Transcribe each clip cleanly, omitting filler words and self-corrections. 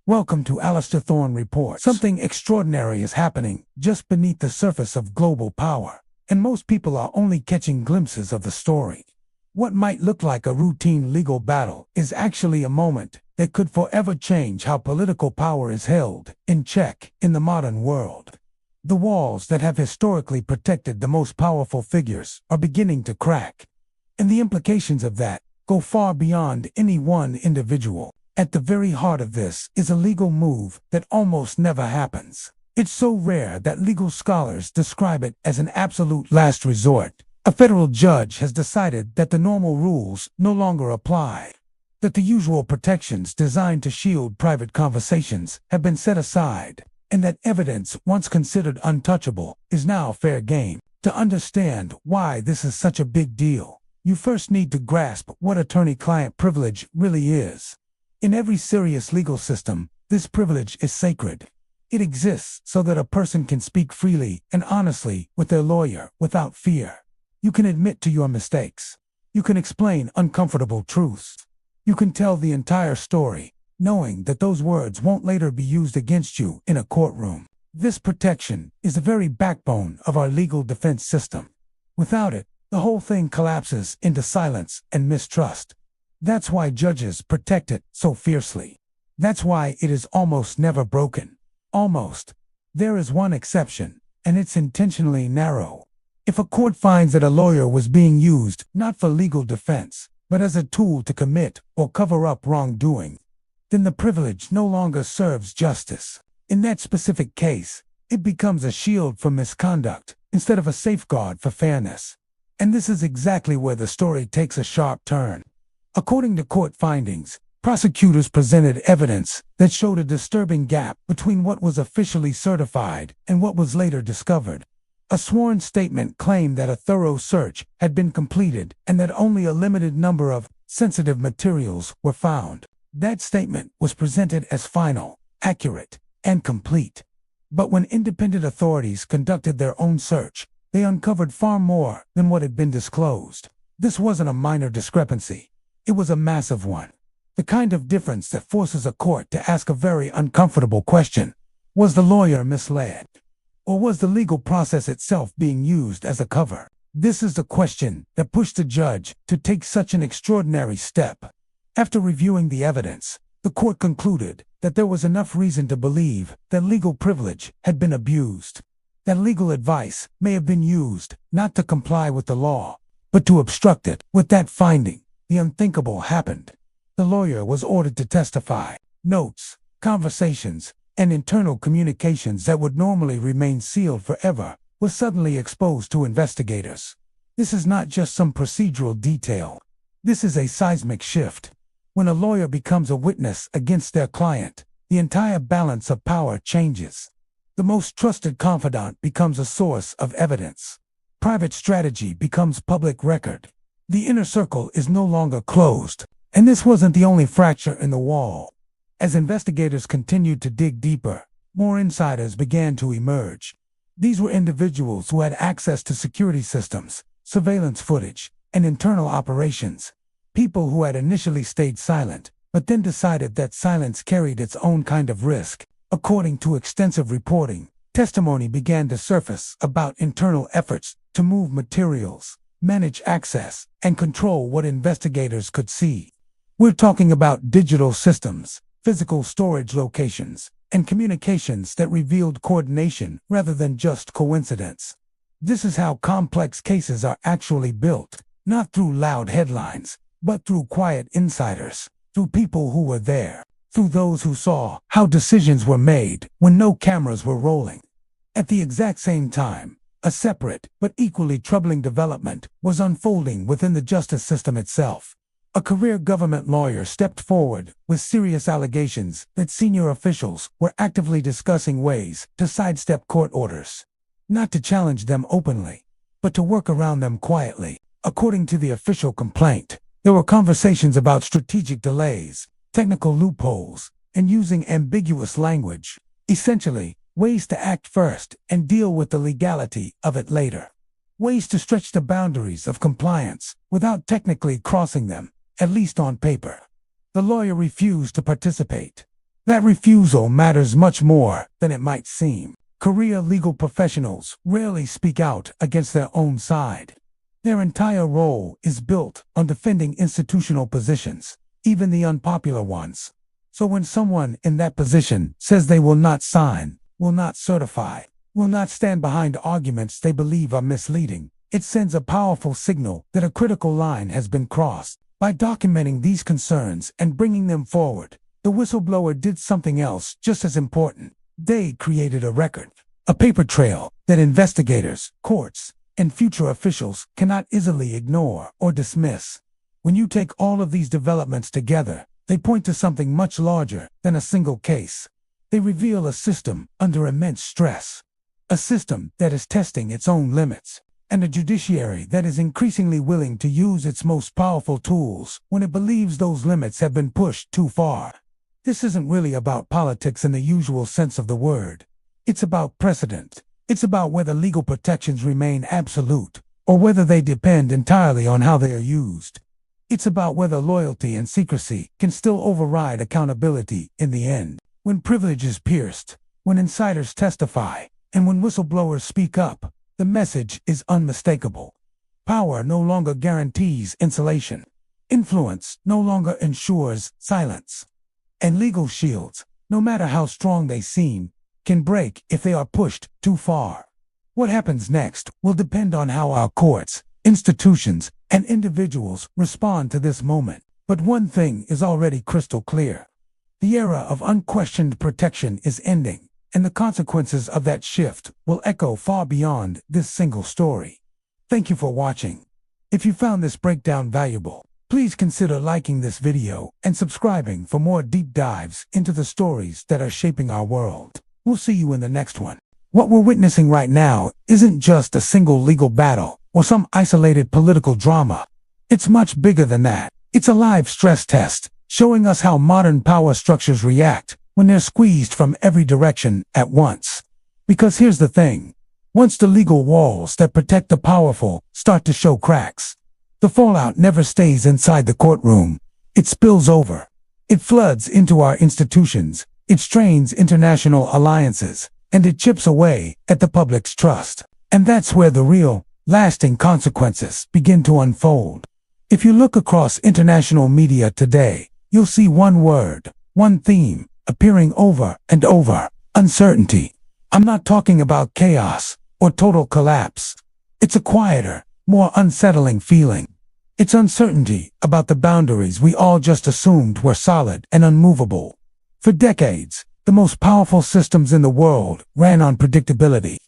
Welcome to Alistair Thorne Reports. Something extraordinary is happening just beneath the surface of global power, and most people are only catching glimpses of the story. What might look like a routine legal battle is actually a moment that could forever change how political power is held in check in the modern world. The walls that have historically protected the most powerful figures are beginning to crack, and the implications of that go far beyond any one individual. At the very heart of this is a legal move that almost never happens. It's so rare that legal scholars describe it as an absolute last resort. A federal judge has decided that the normal rules no longer apply, that the usual protections designed to shield private conversations have been set aside, and that evidence once considered untouchable is now fair game. To understand why this is such a big deal, you first need to grasp what attorney-client privilege really is. In every serious legal system, this privilege is sacred. It exists so that a person can speak freely and honestly with their lawyer without fear. You can admit to your mistakes. You can explain uncomfortable truths. You can tell the entire story, knowing that those words won't later be used against you in a courtroom. This protection is the very backbone of our legal defense system. Without it, the whole thing collapses into silence and mistrust. That's why judges protect it so fiercely. That's why it is almost never broken. Almost. There is one exception, and it's intentionally narrow. If a court finds that a lawyer was being used not for legal defense, but as a tool to commit or cover up wrongdoing, then the privilege no longer serves justice. In that specific case, it becomes a shield from misconduct instead of a safeguard for fairness. And this is exactly where the story takes a sharp turn. According to court findings, prosecutors presented evidence that showed a disturbing gap between what was officially certified and what was later discovered. A sworn statement claimed that a thorough search had been completed and that only a limited number of sensitive materials were found. That statement was presented as final, accurate, and complete. But when independent authorities conducted their own search, they uncovered far more than what had been disclosed. This wasn't a minor discrepancy. It was a massive one. The kind of difference that forces a court to ask a very uncomfortable question. Was the lawyer misled? Or was the legal process itself being used as a cover? This is the question that pushed the judge to take such an extraordinary step. After reviewing the evidence, the court concluded that there was enough reason to believe that legal privilege had been abused. That legal advice may have been used not to comply with the law, but to obstruct it. With that finding, the unthinkable happened. The lawyer was ordered to testify. Notes, conversations, and internal communications that would normally remain sealed forever were suddenly exposed to investigators. This is not just some procedural detail. This is a seismic shift. When a lawyer becomes a witness against their client, the entire balance of power changes. The most trusted confidant becomes a source of evidence. Private strategy becomes public record. The inner circle is no longer closed, and this wasn't the only fracture in the wall. As investigators continued to dig deeper, more insiders began to emerge. These were individuals who had access to security systems, surveillance footage, and internal operations. People who had initially stayed silent, but then decided that silence carried its own kind of risk. According to extensive reporting, testimony began to surface about internal efforts to move materials, manage access, and control what investigators could see. We're talking about digital systems, physical storage locations, and communications that revealed coordination rather than just coincidence. This is how complex cases are actually built, not through loud headlines, but through quiet insiders, through people who were there, through those who saw how decisions were made when no cameras were rolling. At the exact same time, a separate but equally troubling development was unfolding within the justice system itself. A career government lawyer stepped forward with serious allegations that senior officials were actively discussing ways to sidestep court orders. Not to challenge them openly, but to work around them quietly. According to the official complaint, there were conversations about strategic delays, technical loopholes, and using ambiguous language. Essentially, ways to act first and deal with the legality of it later. Ways to stretch the boundaries of compliance without technically crossing them, at least on paper. The lawyer refused to participate. That refusal matters much more than it might seem. Career legal professionals rarely speak out against their own side. Their entire role is built on defending institutional positions, even the unpopular ones. So when someone in that position says they will not sign, will not certify, will not stand behind arguments they believe are misleading, it sends a powerful signal that a critical line has been crossed. By documenting these concerns and bringing them forward, the whistleblower did something else just as important. They created a record, a paper trail that investigators, courts, and future officials cannot easily ignore or dismiss. When you take all of these developments together, they point to something much larger than a single case. They reveal a system under immense stress, a system that is testing its own limits, and a judiciary that is increasingly willing to use its most powerful tools when it believes those limits have been pushed too far. This isn't really about politics in the usual sense of the word. It's about precedent. It's about whether legal protections remain absolute, or whether they depend entirely on how they are used. It's about whether loyalty and secrecy can still override accountability in the end. When privilege is pierced, when insiders testify, and when whistleblowers speak up, the message is unmistakable. Power no longer guarantees insulation. Influence no longer ensures silence. And legal shields, no matter how strong they seem, can break if they are pushed too far. What happens next will depend on how our courts, institutions, and individuals respond to this moment. But one thing is already crystal clear. The era of unquestioned protection is ending, and the consequences of that shift will echo far beyond this single story. Thank you for watching. If you found this breakdown valuable, please consider liking this video and subscribing for more deep dives into the stories that are shaping our world. We'll see you in the next one. What we're witnessing right now isn't just a single legal battle or some isolated political drama. It's much bigger than that. It's a live stress test, showing us how modern power structures react when they're squeezed from every direction at once. Because here's the thing. Once the legal walls that protect the powerful start to show cracks, the fallout never stays inside the courtroom. It spills over. It floods into our institutions. It strains international alliances. And it chips away at the public's trust. And that's where the real, lasting consequences begin to unfold. If you look across international media today, you'll see one word, one theme, appearing over and over: uncertainty. I'm not talking about chaos or total collapse. It's a quieter, more unsettling feeling. It's uncertainty about the boundaries we all just assumed were solid and unmovable. For decades, the most powerful systems in the world ran on predictability.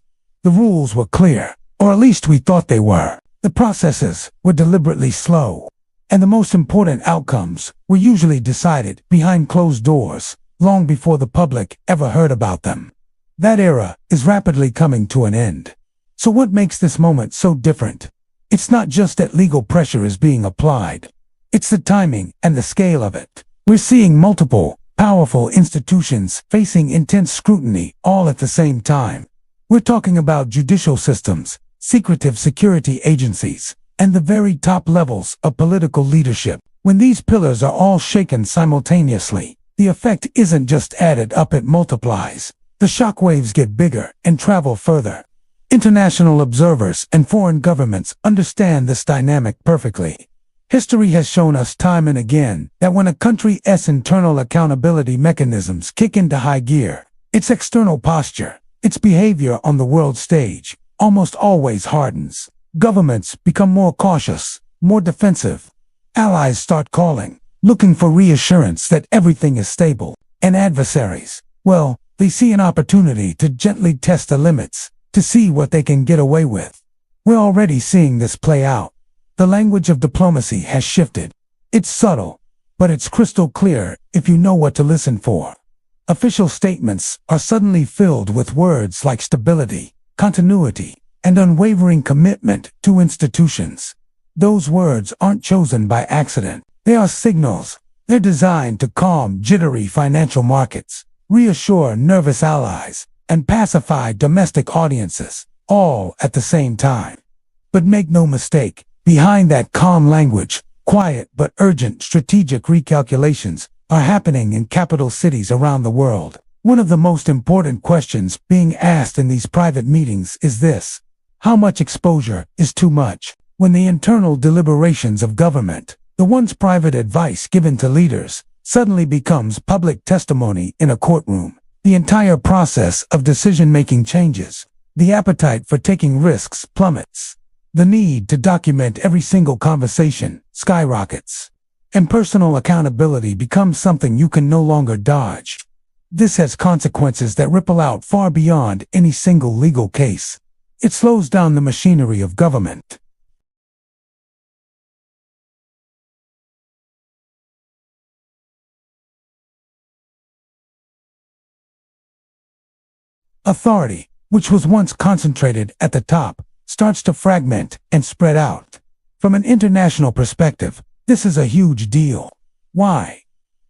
The rules were clear, or at least we thought they were. The processes were deliberately slow, and the most important outcomes were usually decided behind closed doors, long before the public ever heard about them. That era is rapidly coming to an end. So what makes this moment so different? It's not just that legal pressure is being applied. It's the timing and the scale of it. We're seeing multiple, powerful institutions facing intense scrutiny all at the same time. We're talking about judicial systems, secretive security agencies, and the very top levels of political leadership. When these pillars are all shaken simultaneously, the effect isn't just added up, it multiplies. The shockwaves get bigger and travel further. International observers and foreign governments understand this dynamic perfectly. History has shown us time and again that when a country's internal accountability mechanisms kick into high gear, its external posture, its behavior on the world stage, almost always hardens. Governments become more cautious, more defensive. Allies start calling, looking for reassurance that everything is stable. And adversaries, well, they see an opportunity to gently test the limits, to see what they can get away with. We're already seeing this play out. The language of diplomacy has shifted. It's subtle, but it's crystal clear if you know what to listen for. Official statements are suddenly filled with words like stability, continuity, and unwavering commitment to institutions. Those words aren't chosen by accident. They are signals. They're designed to calm jittery financial markets, reassure nervous allies, and pacify domestic audiences, all at the same time. But make no mistake, behind that calm language, quiet but urgent strategic recalculations are happening in capital cities around the world. One of the most important questions being asked in these private meetings is this: how much exposure is too much? When the internal deliberations of government, the once private advice given to leaders, suddenly becomes public testimony in a courtroom, the entire process of decision-making changes. The appetite for taking risks plummets. The need to document every single conversation skyrockets. And personal accountability becomes something you can no longer dodge. This has consequences that ripple out far beyond any single legal case. It slows down the machinery of government. Authority, which was once concentrated at the top, starts to fragment and spread out. From an international perspective, this is a huge deal. Why?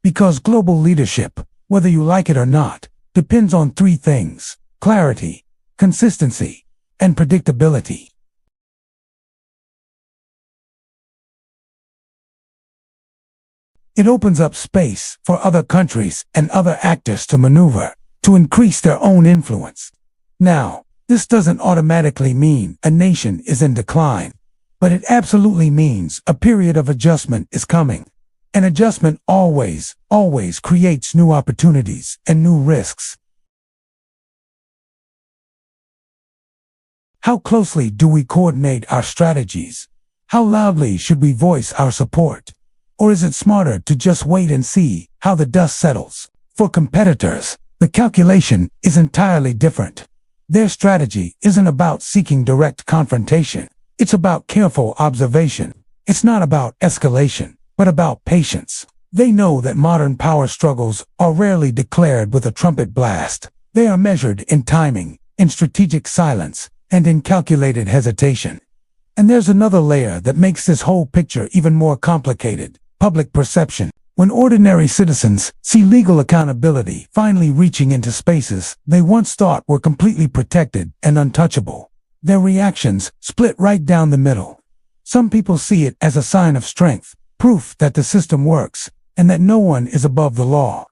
Because global leadership, whether you like it or not, depends on three things: clarity, consistency, and predictability. It opens up space for other countries and other actors to maneuver, to increase their own influence. Now, this doesn't automatically mean a nation is in decline, but it absolutely means a period of adjustment is coming. An adjustment always creates new opportunities and new risks. How closely do we coordinate our strategies? How loudly should we voice our support? Or is it smarter to just wait and see how the dust settles? For competitors, the calculation is entirely different. Their strategy isn't about seeking direct confrontation. It's about careful observation. It's not about escalation, but about patience. They know that modern power struggles are rarely declared with a trumpet blast. They are measured in timing, in strategic silence, and in calculated hesitation. And there's another layer that makes this whole picture even more complicated: public perception. When ordinary citizens see legal accountability finally reaching into spaces they once thought were completely protected and untouchable, their reactions split right down the middle. Some people see it as a sign of strength, proof that the system works, and that no one is above the law.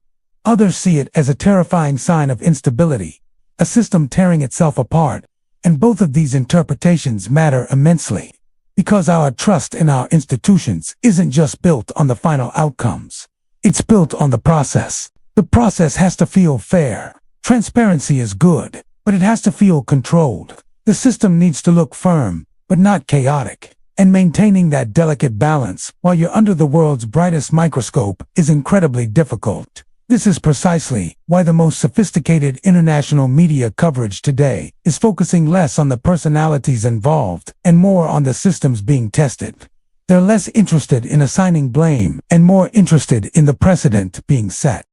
Others see it as a terrifying sign of instability, a system tearing itself apart. And both of these interpretations matter immensely, because our trust in our institutions isn't just built on the final outcomes. It's built on the process. The process has to feel fair. Transparency is good, but it has to feel controlled. The system needs to look firm, but not chaotic. And maintaining that delicate balance while you're under the world's brightest microscope is incredibly difficult. This is precisely why the most sophisticated international media coverage today is focusing less on the personalities involved and more on the systems being tested. They're less interested in assigning blame and more interested in the precedent being set.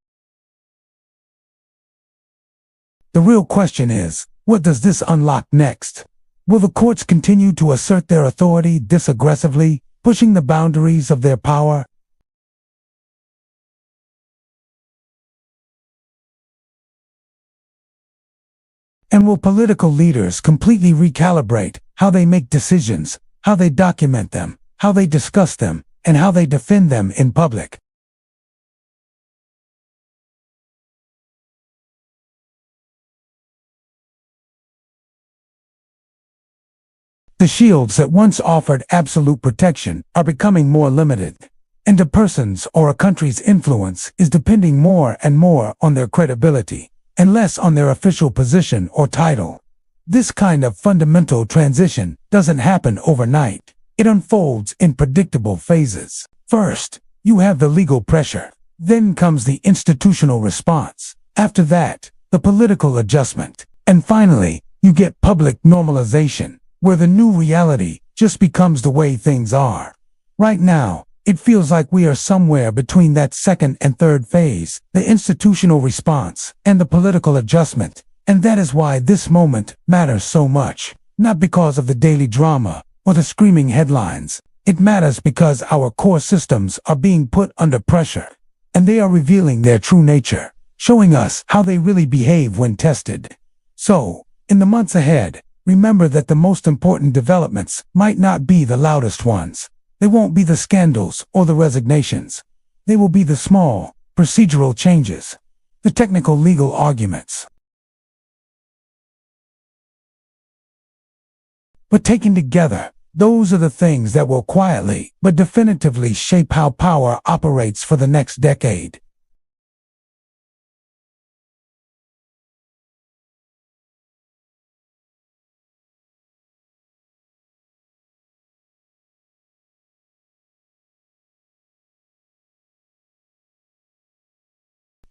The real question is, what does this unlock next? Will the courts continue to assert their authority this aggressively, pushing the boundaries of their power? And will political leaders completely recalibrate how they make decisions, how they document them, how they discuss them, and how they defend them in public? The shields that once offered absolute protection are becoming more limited, and a person's or a country's influence is depending more and more on their credibility, and less on their official position or title. This kind of fundamental transition doesn't happen overnight. It unfolds in predictable phases. First, you have the legal pressure. Then comes the institutional response. After that, the political adjustment. And finally, you get public normalization, where the new reality just becomes the way things are. Right now, it feels like we are somewhere between that second and third phase, the institutional response and the political adjustment. And that is why this moment matters so much. Not because of the daily drama or the screaming headlines. It matters because our core systems are being put under pressure. And they are revealing their true nature, showing us how they really behave when tested. So, in the months ahead, remember that the most important developments might not be the loudest ones. They won't be the scandals or the resignations. They will be the small, procedural changes, the technical legal arguments. But taken together, those are the things that will quietly but definitively shape how power operates for the next decade.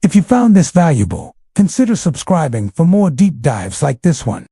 If you found this valuable, consider subscribing for more deep dives like this one.